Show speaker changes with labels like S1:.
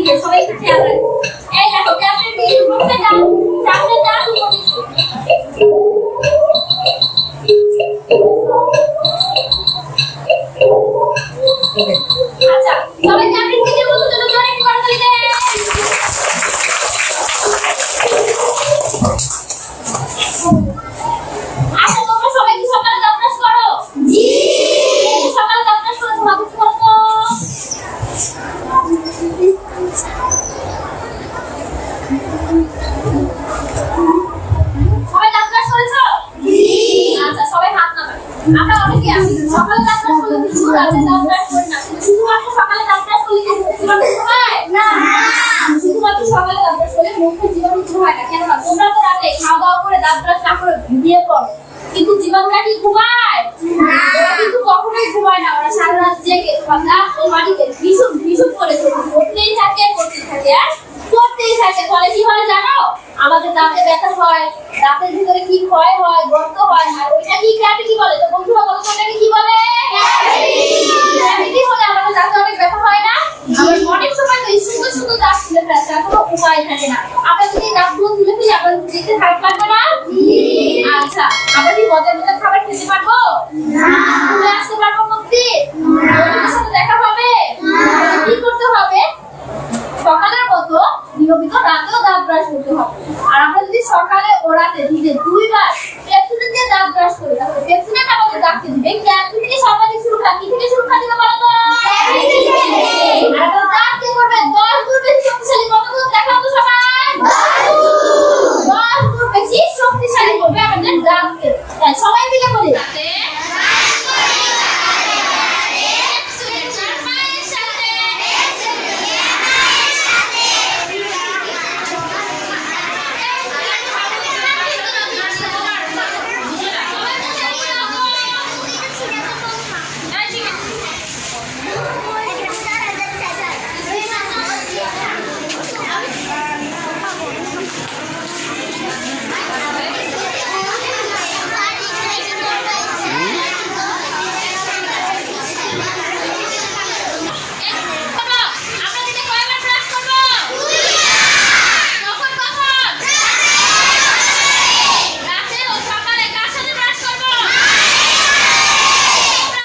S1: দিকে সবাই একটু খেয়াল রাখো। এই দেখো ক্যাপ্টেন বিল করতে যাও, সামনে যাও উপদেশ। আচ্ছা সবাই ক্যাপ্টেন বিল বলতে জন্য জোরে একটু করে দিতে। আচ্ছা তোমরা সবাই কি সকালে দাঁত ব্রাশ করো? জি। সকালে দাঁত ব্রাশ করে তোমার কিছু করো তো? সবাই দাঁত ব্রাশ করেছো? জি। আচ্ছা সবাই হাত নামাও। আমরা অনেকে আছি সকালে দাঁত ব্রাশ করলে কিছু রাতে দাঁত ব্রাশ করি না, শুধুমাত্র সকালে দাঁত ব্রাশ করলে কি জীবাণু হয় না? শুধুমাত্র সকালে দাঁত ব্রাশ করলে মুখে জীবাণু হয় না। কেন না? তোমরা তো রাতে খাওয়া দাওয়া করে দাঁত ব্রাশ না করে ঘুমিয়ে পড়ো, কিন্তু জীবাণুরা কি ঘুমায় না? ওরা কিন্তু কখনোই ঘুমায় না, ওরা সারা রাত জেগে তোমার দাঁত ও মাটিতে ভীষণ ভীষণ করে করতেই থাকে আর করতেই থাকে। ফলে কি হয় জানো? আমাদের দাঁতে ব্যথা হয়, দাঁতের ভিতরে কি ক্ষয় হয়, গর্ত হয়, আর ওইটা কি ক্যাভিটি বলে। তো বন্ধুরা বলো তো এটাকে কি বলে? ক্যাভিটি হলে আমাদের দাঁতে অনেক ব্যথা হয় না? আবার অনেক সময় তো সুন্দর সুন্দর দাঁত তুলে ফেলতে আর কোনো উপায় থাকে না। আমরা যদি দাঁতগুলো তুলে ফেলি আপনার দিতে খারাপ লাগবে না? আচ্ছা আমরা কি মজার মজার খাবার খেতে পারবো? স্কুলে আসতে পারবো প্রতিদিন? বন্ধুদের সাথে দেখা হবে? কি করতে হবে? সকালের মতো নিয়মিত রাতেও দাঁত ব্রাশ করতে হবে। আর আমরা যদি সকালে ও রাতে দিনে 2 বার পেপসিডেন্ট দিয়ে দাঁত ব্রাশ করি, তাহলে পেপসিডেন্ট আমাদের দাঁতকে দিবে ক্যাভিটি থেকে সর্বাধিক সুরক্ষা। কি থেকে সুরক্ষা দিবে বলো তো? ক্যাভিটি থেকে।